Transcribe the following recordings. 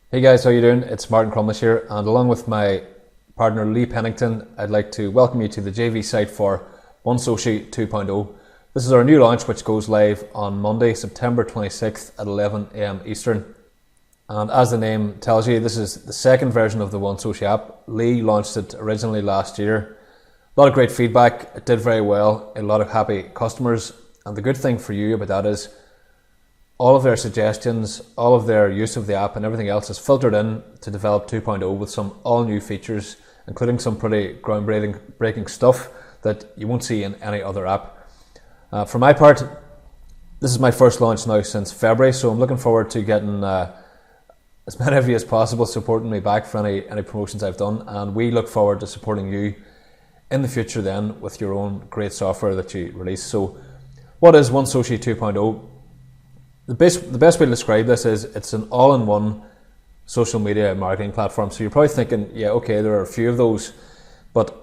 Hey guys, how you doing? It's Martin Crumlish here, and along with my partner Lee Pennington, I'd like to welcome you to the JV site for OneSoci 2.0. This is our new launch, which goes live on Monday, September 26th at 11 AM Eastern. And as the name tells you, this is the second version of the OneSoci app. Lee launched it originally last year. A lot of great feedback. It did very well. A lot of happy customers. And the good thing for you about that is all of their suggestions, all of their use of the app and everything else is filtered in to develop 2.0 with some all new features, including some pretty groundbreaking stuff that you won't see in any other app. For my part, this is my first launch now since February, so I'm looking forward to getting as many of you as possible supporting me back for any promotions I've done, and we look forward to supporting you in the future then with your own great software that you release. So what is OneSoci 2.0? The best way to describe this is it's an all-in-one social media marketing platform. So you're probably thinking, yeah, okay, there are a few of those, but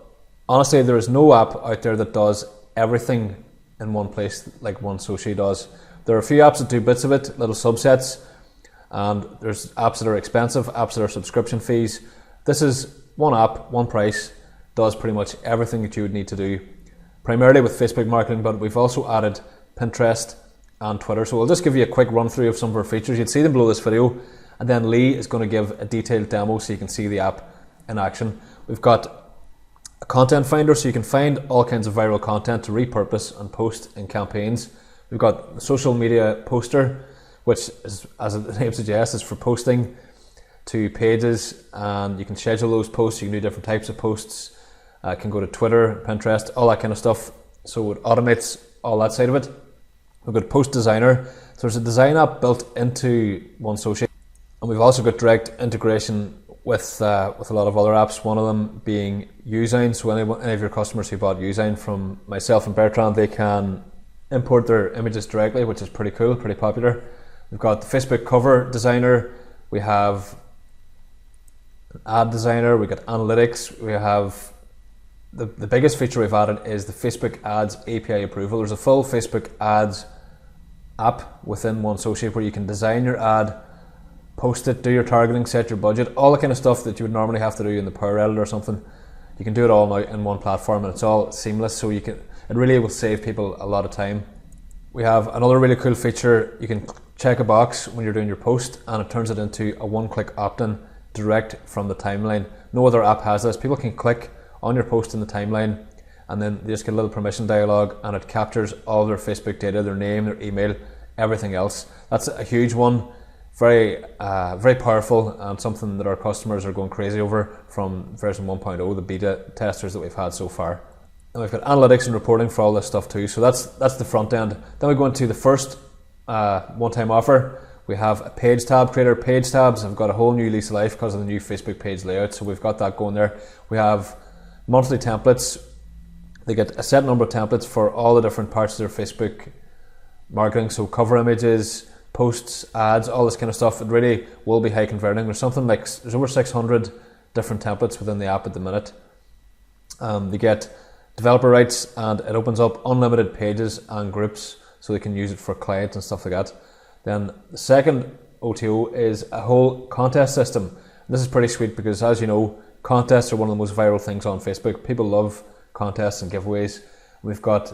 honestly, there is no app out there that does everything in one place like OneSoci does. There are a few apps that do bits of it, little subsets, and there's apps that are expensive, apps that are subscription fees. This is one app, one price, does pretty much everything that you would need to do, primarily with Facebook marketing, but we've also added Pinterest and Twitter. So I'll just give you a quick run through of some of our features. You'd see them below this video, and then Lee is going to give a detailed demo so you can see the app in action. We've got a content finder so you can find all kinds of viral content to repurpose and post in campaigns. We've got the social media poster, which is, as the name suggests, is for posting to pages, and you can schedule those posts. You can do different types of posts. Can go to Twitter, Pinterest, all that kind of stuff. So it automates all that side of it. We've got Post Designer. So there's a design app built into OneSoci, and we've also got direct integration with a lot of other apps. One of them being Usign. So any of your customers who bought Usign from myself and Bertrand, they can import their images directly, which is pretty cool, pretty popular. We've got the Facebook cover designer. We have an ad designer. We've got analytics. We have the biggest feature we've added is the Facebook ads API approval. There's a full Facebook ads app within OneSoci where you can design your ad, post it, do your targeting, set your budget, all the kind of stuff that you would normally have to do in the Power Editor or something. You can do it all now in one platform, and it's all seamless, so it really will save people a lot of time. We have another really cool feature. You can check a box when you're doing your post, and it turns it into a one-click opt-in direct from the timeline. No other app has this. People can click on your post in the timeline, and then they just get a little permission dialog, and it captures all their Facebook data, their name, their email, everything else. That's a huge one, very powerful, and something that our customers are going crazy over from version 1.0, the beta testers that we've had so far. And we've got analytics and reporting for all this stuff too. So that's the front end. Then we go into the first one-time offer. We have a page tab creator. Page tabs have got a whole new lease of life because of the new Facebook page layout. So we've got that going there. We have monthly templates. They get a set number of templates for all the different parts of their Facebook marketing. So cover images, posts, ads, all this kind of stuff. It really will be high converting. There's over 600 different templates within the app at the minute. They get developer rights, and it opens up unlimited pages and groups so they can use it for clients and stuff like that. Then the second OTO is a whole contest system. This is pretty sweet because, as you know, contests are one of the most viral things on Facebook. People love contests and giveaways. We've got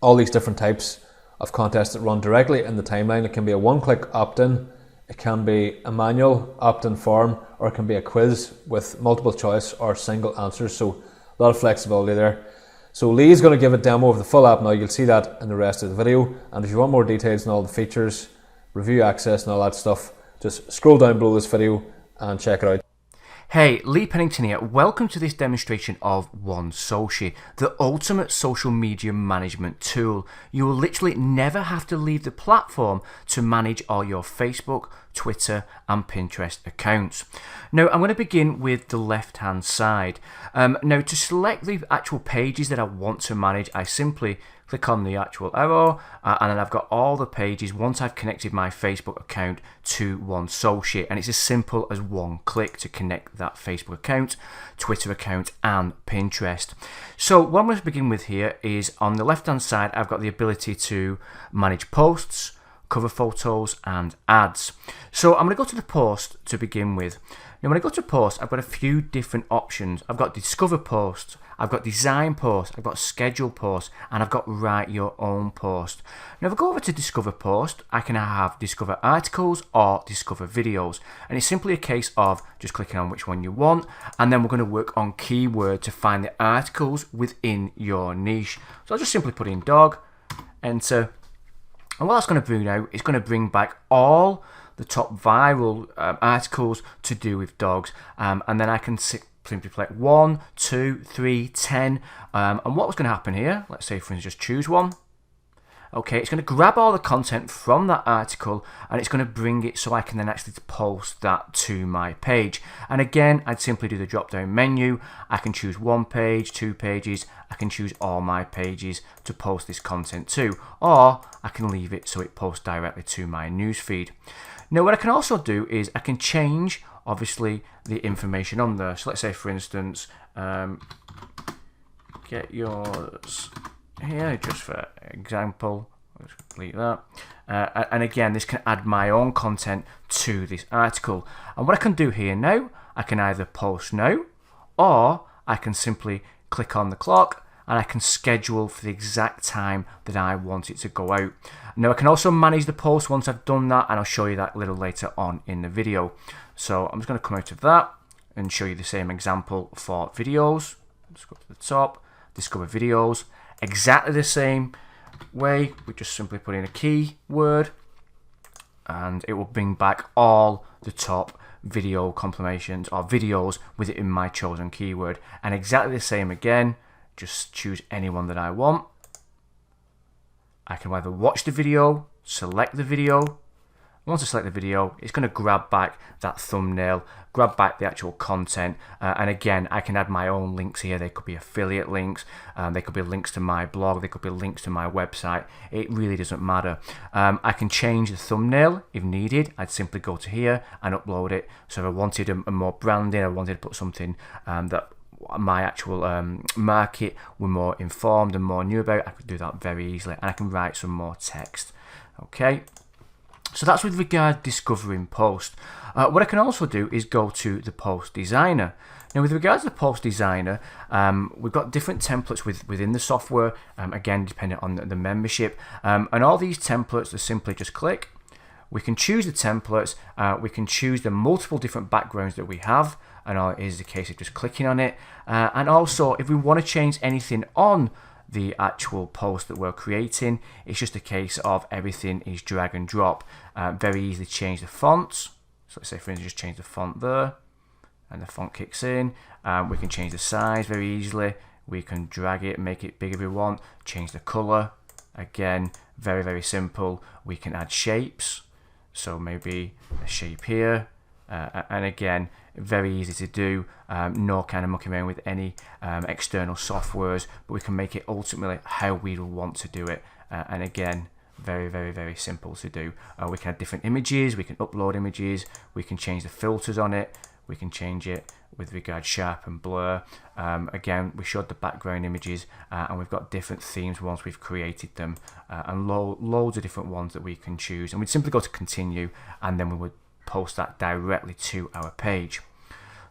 all these different types of contests that run directly in the timeline. It can be a one-click opt-in, it can be a manual opt-in form, or it can be a quiz with multiple choice or single answers. So a lot of flexibility there. So Lee's going to give a demo of the full app now. You'll see that in the rest of the video. And if you want more details on all the features, review access and all that stuff, just scroll down below this video and check it out. Hey, Lee Pennington here. Welcome to this demonstration of OneSoci, the ultimate social media management tool. You will literally never have to leave the platform to manage all your Facebook, Twitter and Pinterest accounts. Now, I'm going to begin with the left-hand side. Now, to select the actual pages that I want to manage, I simply click on the actual arrow, and then I've got all the pages once I've connected my Facebook account to OneSoci, and it's as simple as one click to connect that Facebook account, Twitter account and Pinterest. So what I'm going to begin with here is on the left hand side I've got the ability to manage posts, cover photos, and ads. So I'm going to go to the post to begin with. Now when I go to post, I've got a few different options. I've got discover post, I've got design post, I've got schedule post, and I've got write your own post. Now if I go over to discover post, I can have discover articles or discover videos. And it's simply a case of just clicking on which one you want, and then we're going to work on keyword to find the articles within your niche. So I'll just simply put in dog, enter, and what that's going to bring now, it's going to bring back all the top viral articles to do with dogs, and then I can simply select 1, 2, 3, 10, and what was going to happen here, let's say for instance just choose one. Okay, it's going to grab all the content from that article and it's going to bring it so I can then actually post that to my page. And again, I'd simply do the drop down menu. I can choose 1 page, 2 pages, I can choose all my pages to post this content to, or I can leave it so it posts directly to my newsfeed. Now what I can also do is I can change obviously the information on there. So let's say for instance, get yours here, just for example. Let's delete that. And again, this can add my own content to this article. And what I can do here now, I can either post now, or I can simply click on the clock and I can schedule for the exact time that I want it to go out. Now I can also manage the post once I've done that, and I'll show you that a little later on in the video. So I'm just going to come out of that and show you the same example for videos. Let's go to the top, discover videos. Exactly the same way, we just simply put in a keyword and it will bring back all the top video compilations or videos within my chosen keyword. And exactly the same again, just choose any one that I want. I can either watch the video, select the video. Once I select the video, it's going to grab back that thumbnail, grab back the actual content, and again, I can add my own links here. They could be affiliate links, they could be links to my blog, they could be links to my website. It really doesn't matter. I can change the thumbnail if needed. I'd simply go to here and upload it. So if I wanted a more branding, I wanted to put something that my actual market were more informed and more new about, I could do that very easily, and I can write some more text. Okay. So that's with regard to discovering post. What I can also do is go to the post designer. Now with regards to the post designer, we've got different templates within the software, again depending on the membership, and all these templates are simply just click. We can choose the templates, we can choose the multiple different backgrounds that we have, and all it is a case of just clicking on it. And also if we want to change anything on the actual post that we're creating, it's just a case of everything is drag and drop. Very easy to change the fonts. So let's say for instance just change the font there and the font kicks in. We can change the size very easily. We can drag it and make it big if we want. Change the color. Again, very, very simple. We can add shapes. So maybe a shape here. And again, very easy to do, no kind of mucking around with any external softwares, but we can make it ultimately how we want to do it. And again, very, very, very simple to do. We can add different images, we can upload images, we can change the filters on it, we can change it with regard sharp and blur. Again, we showed the background images, and we've got different themes once we've created them, and loads of different ones that we can choose. And we'd simply go to continue, and then we would post that directly to our page.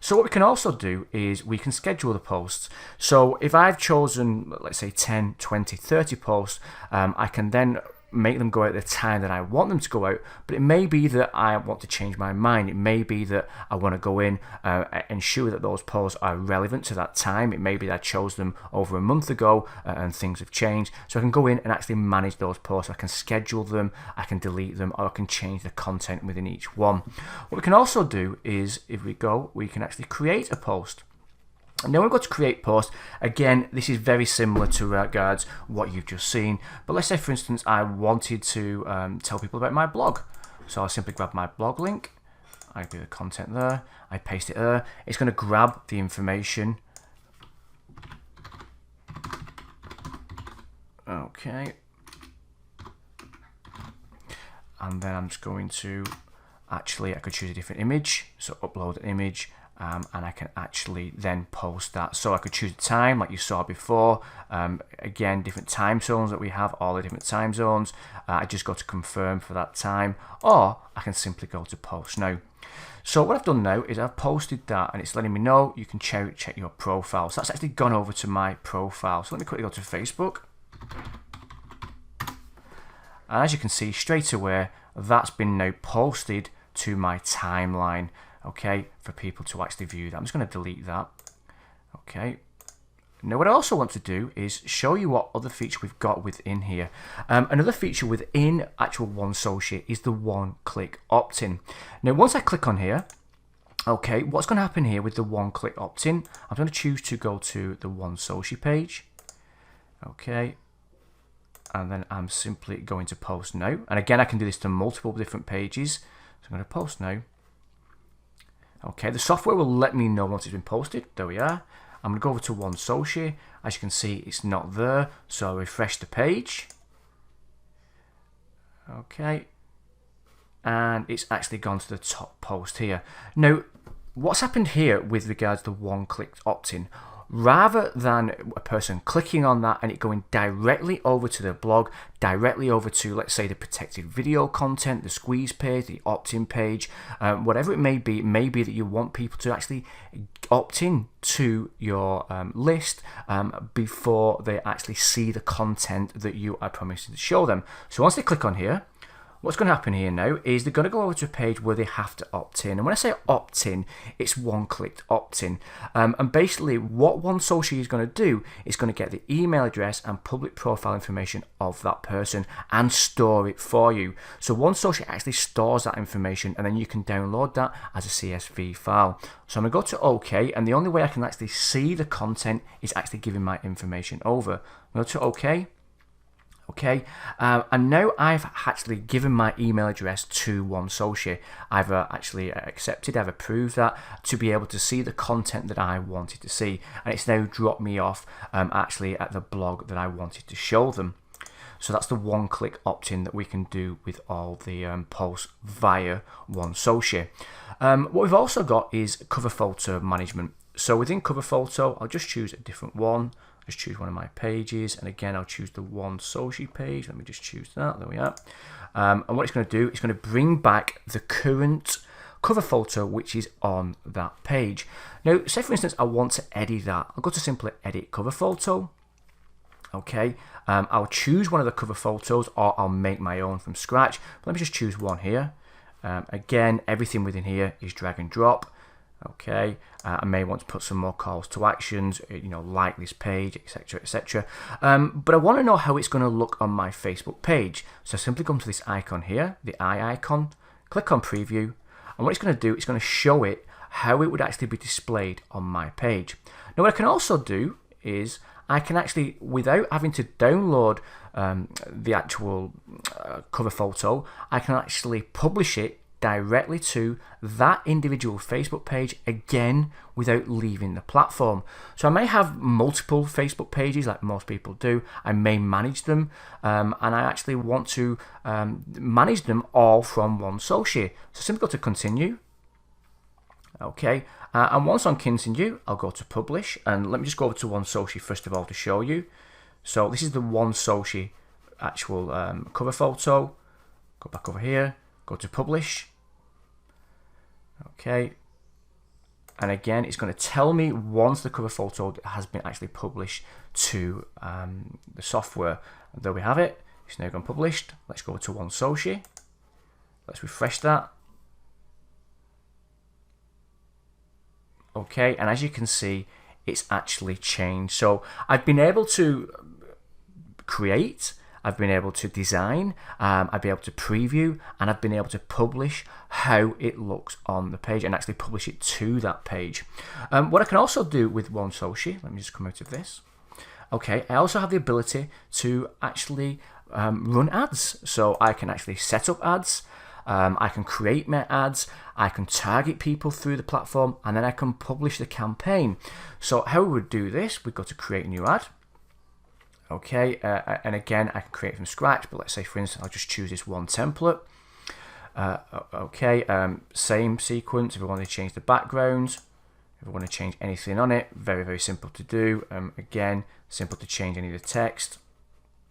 So what we can also do is we can schedule the posts. So if I've chosen, let's say 10, 20, 30 posts, I can then make them go out at the time that I want them to go out, but it may be that I want to change my mind. It may be that I want to go in and ensure that those posts are relevant to that time. It may be that I chose them over a month ago and things have changed. So I can go in and actually manage those posts. I can schedule them, I can delete them, or I can change the content within each one. What we can also do is, if we go, we can actually create a post. And then we've got to create post. Again, this is very similar to regards what you've just seen. But let's say, for instance, I wanted to tell people about my blog. So I'll simply grab my blog link. I do the content there. I paste it there. It's going to grab the information. Okay. And then I'm just going to, actually, I could choose a different image. So upload an image. and I can actually then post that. So I could choose a time like you saw before. Again, different time zones that we have, all the different time zones. I just go to confirm for that time, or I can simply go to post now. So what I've done now is I've posted that, and it's letting me know you can check your profile. So that's actually gone over to my profile. So let me quickly go to Facebook. And as you can see straight away, that's been now posted to my timeline, okay, for people to actually view that. I'm just going to delete that. Okay. Now what I also want to do is show you what other feature we've got within here. Another feature within actual OneSoci is the one-click opt-in. Now once I click on here, okay, what's going to happen here with the one-click opt-in, I'm going to choose to go to the OneSoci page. Okay. And then I'm simply going to post now. And again, I can do this to multiple different pages. So I'm going to post now. Okay, the software will let me know once it's been posted. There we are. I'm going to go over to OneSoci. As you can see, it's not there. So I'll refresh the page. Okay. And it's actually gone to the top post here. Now, what's happened here with regards to one-click opt-in, rather than a person clicking on that and it going directly over to their blog, directly over to, let's say, the protected video content, the squeeze page, the opt-in page, whatever it may be that you want people to actually opt in to your list before they actually see the content that you are promising to show them. So once they click on here, what's going to happen here now is they're going to go over to a page where they have to opt in. And when I say opt in, it's one-click opt-in. And basically what OneSoci is going to do is going to get the email address and public profile information of that person and store it for you. So OneSoci actually stores that information, and then you can download that as a CSV file. So I'm going to go to OK, and the only way I can actually see the content is actually giving my information over. Go to OK. Okay, and now I've actually given my email address to OneSoci. I've actually accepted, I've approved that to be able to see the content that I wanted to see, and it's now dropped me off actually at the blog that I wanted to show them. So that's the one-click opt-in that we can do with all the posts via OneSoci. What we've also got is cover photo management. So within cover photo, I'll just choose a different one. Just choose one of my pages, and again I'll choose the OneSoci page. Let me just choose that. There we are. And what it's going to do, it's going to bring back the current cover photo which is on that page. Now, say for instance I want to edit that. I'll go to simply edit cover photo. Okay, I'll choose one of the cover photos, or I'll make my own from scratch. But let me just choose one here. Again, everything within here is drag and drop. Okay, I may want to put some more calls to actions, you know, like this page, etc, etc. But I want to know how it's going to look on my Facebook page. So simply come to this icon here, the eye icon, click on preview, and what it's going to do, it's going to show it how it would actually be displayed on my page. Now what I can also do is I can actually, without having to download the actual cover photo, I can actually publish it directly to that individual Facebook page, again without leaving the platform. So I may have multiple Facebook pages like most people do. I may manage them, and I actually want to manage them all from OneSoci. So simply go to continue. Okay, and once on continue, I'll go to publish, and let me just go over to OneSoci first of all to show you. So this is the OneSoci actual cover photo. Go back over here, go to publish. Okay, and again it's going to tell me once the cover photo has been actually published to the software. And there we have it. It's now gone published. Let's go to OneSoci. Let's refresh that. Okay, and as you can see, it's actually changed. So I've been able to create, I've been able to design, I've been able to preview, and I've been able to publish how it looks on the page and actually publish it to that page. What I can also do with OneSoci, let me just come out of this. Okay, I also have the ability to actually run ads. So I can actually set up ads, I can create my ads, I can target people through the platform, and then I can publish the campaign. So how we would do this, we've got to create a new ad. Okay, and again, I can create from scratch, but let's say, for instance, I'll just choose this one template. Okay, same sequence. If we want to change the background, If I want to change anything on it, very simple to do. Again, simple to change any of the text.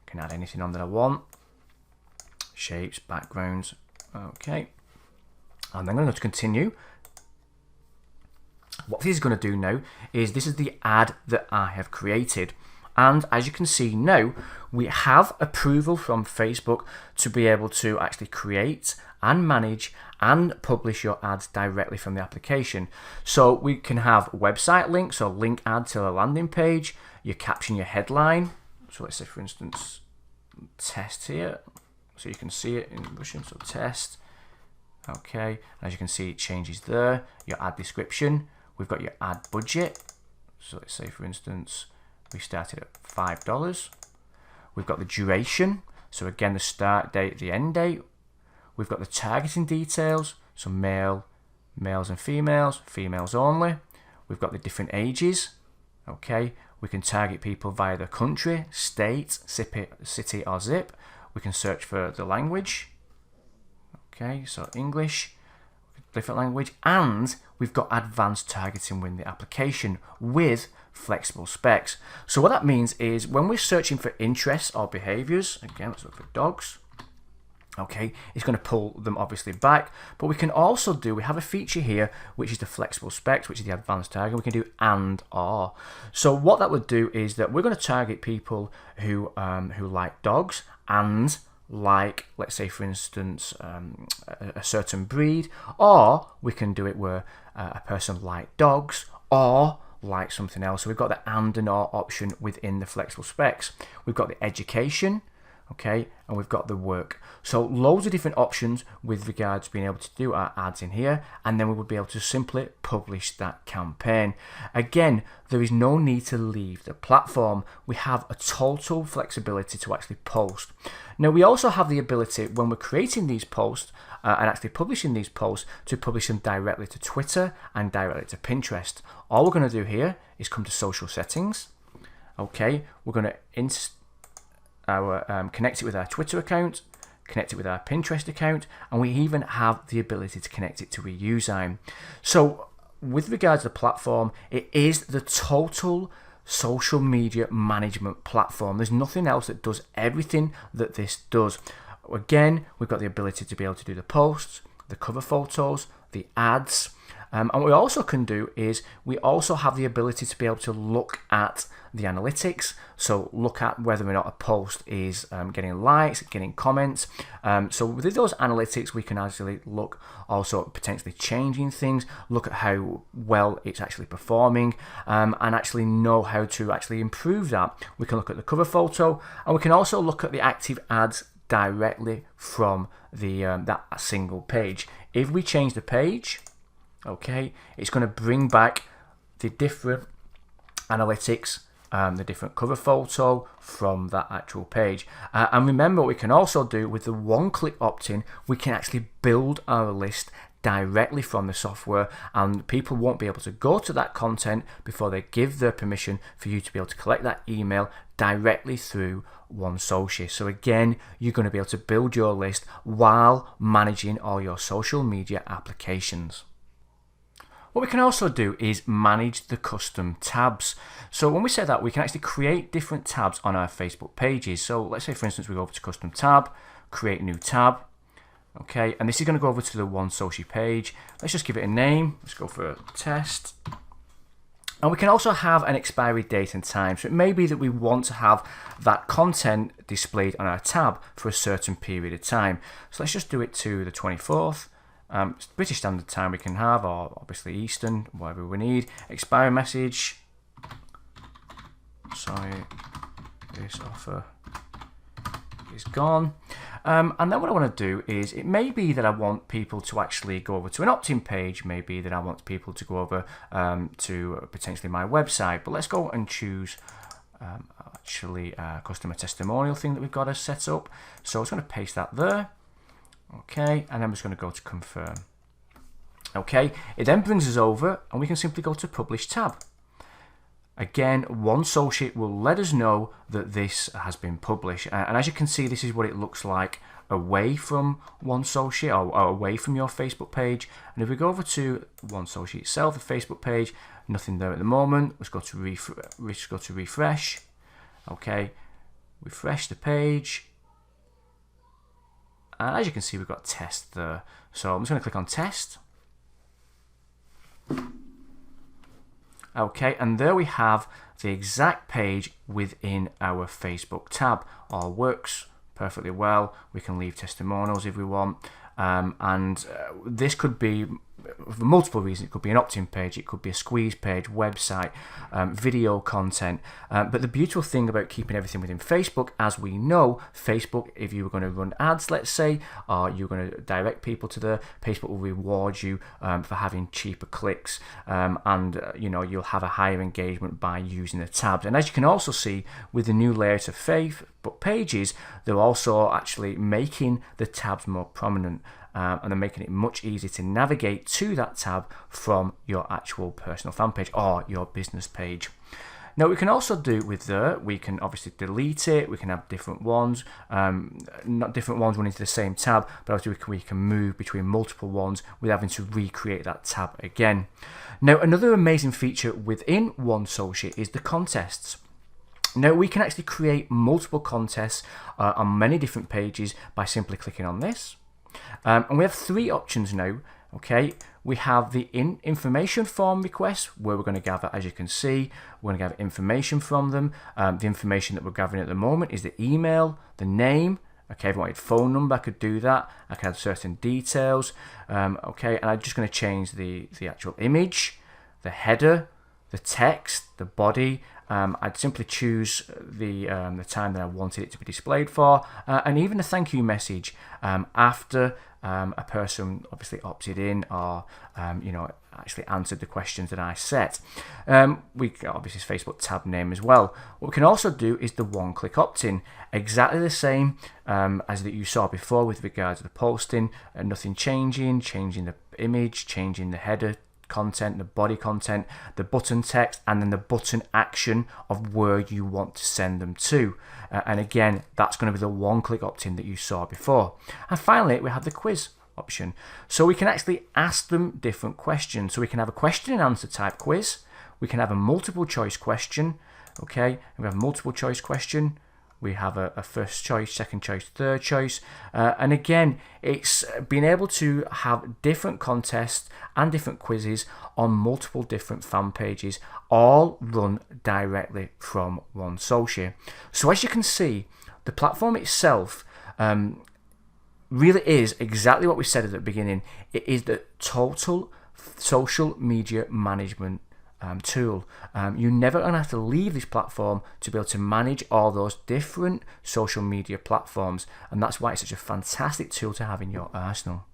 I can add anything on that I want. Shapes, backgrounds. Okay. And then I'm going to continue. What this is going to do now is this is the ad that I have created. And as you can see now, we have approval from Facebook to be able to actually create and manage and publish your ads directly from the application. So we can have website links, so link ad to a landing page, you caption your headline. So let's say, for instance, test here. So you can see it in Russian, so test. Okay, and as you can see, it changes there. Your ad description, we've got your ad budget. So let's say, for instance, we started at $5. We've got the duration, so again, the start date, the end date. We've got the targeting details, so males and females, females only. We've got the different ages. Okay, we can target people via the country, state, city or zip. We can search for the language. Okay, so English, different language, and we've got advanced targeting within the application with flexible specs. So what that means is when we're searching for interests or behaviors, again, let's look for dogs. Okay, it's going to pull them obviously back, but we can also do, we have a feature here, which is the flexible specs, which is the advanced targeting. We can do and or. So what that would do is that we're going to target people who like dogs and like, let's say, for instance, a certain breed, or we can do it where a person like dogs or like something else. So we've got the and or option within the flexible specs. We've got the education, okay, and we've got the work. So loads of different options with regards to being able to do our ads in here, and then we would be able to simply publish that campaign. Again, there is no need to leave the platform. We have a total flexibility to actually post. Now, we also have the ability when we're creating these posts and actually publishing these posts to publish them directly to Twitter and directly to Pinterest. All we're going to do here is come to social settings. Okay, we're going to connect it with our Twitter account, connect it with our Pinterest account, and we even have the ability to connect it to a Usime. So with regards to the platform, it is the total social media management platform. There's nothing else that does everything that this does. Again, we've got the ability to be able to do the posts, the cover photos, the ads, and what we also can do is we also have the ability to be able to look at the analytics, so look at whether or not a post is getting likes, getting comments. So with those analytics, we can actually look also at potentially changing things, look at how well it's actually performing, and actually know how to actually improve that. We can look at the cover photo, and we can also look at the active ads directly from the that single page. If we change the page, okay, it's going to bring back the different analytics, the different cover photo from that actual page. And remember, what we can also do with the one-click opt-in, we can actually build our list directly from the software, and people won't be able to go to that content before they give their permission for you to be able to collect that email directly through OneSoci. So again, you're going to be able to build your list while managing all your social media applications. What we can also do is manage the custom tabs. So when we say that, we can actually create different tabs on our Facebook pages. So let's say, for instance, we go over to custom tab, create new tab. Okay, and this is going to go over to the OneSoci page. Let's just give it a name. Let's go for test. And we can also have an expiry date and time. So it may be that we want to have that content displayed on our tab for a certain period of time. So let's just do it to the 24th. British Standard Time we can have, or obviously Eastern, whatever we need. Expiry message. Sorry, this offer is gone. And then what I want to do is, it may be that I want people to actually go over to an opt-in page, maybe that I want people to go over to potentially my website, but let's go and choose actually a customer testimonial thing that we've got to set up. So I'm just going to paste that there. Okay, and then we're just going to go to confirm. Okay, it then brings us over and we can simply go to publish tab. Again, OneSoci will let us know that this has been published. And as you can see, this is what it looks like away from OneSoci or away from your Facebook page. And if we go over to OneSoci itself, the Facebook page, nothing there at the moment. Let's go to refresh. Okay, refresh the page. And as you can see, we've got test there. So I'm just going to click on test. Okay, and there we have the exact page within our Facebook tab. All works perfectly well. We can leave testimonials if we want. This could be, for multiple reasons, it could be an opt-in page, it could be a squeeze page, website, video content. But the beautiful thing about keeping everything within Facebook, as we know, Facebook, if you were going to run ads, let's say, or you're going to direct people to there, Facebook will reward you for having cheaper clicks, you'll have a higher engagement by using the tabs. And as you can also see with the new layout of Facebook pages, they're also actually making the tabs more prominent. And they're making it much easier to navigate to that tab from your actual personal fan page or your business page. Now, we can also do with there, we can obviously delete it, we can have different ones, not different ones running to the same tab, but obviously we can move between multiple ones without having to recreate that tab again. Now, another amazing feature within OneSoci is the contests. Now, we can actually create multiple contests on many different pages by simply clicking on this. And we have three options now. Okay, we have the information form request, where we're going to gather, as you can see, we're going to gather information from them. The information that we're gathering at the moment is the email, the name. Okay, if I wanted phone number, I could do that. I can add certain details. Okay, and I'm just going to change the actual image, the header, the text, the body. I'd simply choose the time that I wanted it to be displayed for, and even a thank you message after a person obviously opted in or actually answered the questions that I set. We can obviously Facebook tab name as well. What we can also do is the one-click opt-in, exactly the same as that you saw before with regards to the posting, nothing changing the image, changing the header content, the body content, the button text, and then the button action of where you want to send them to. And again, that's going to be the one-click opt-in that you saw before. And finally, we have the quiz option. So we can actually ask them different questions. So we can have a question and answer type quiz. We can have a multiple choice question. Okay, and we have a multiple choice question. We have a first choice, second choice, third choice. And again, it's being able to have different contests and different quizzes on multiple different fan pages, all run directly from OneSoci. So as you can see, the platform itself really is exactly what we said at the beginning. It is the total social media management tool. You're never going to have to leave this platform to be able to manage all those different social media platforms, and that's why it's such a fantastic tool to have in your arsenal.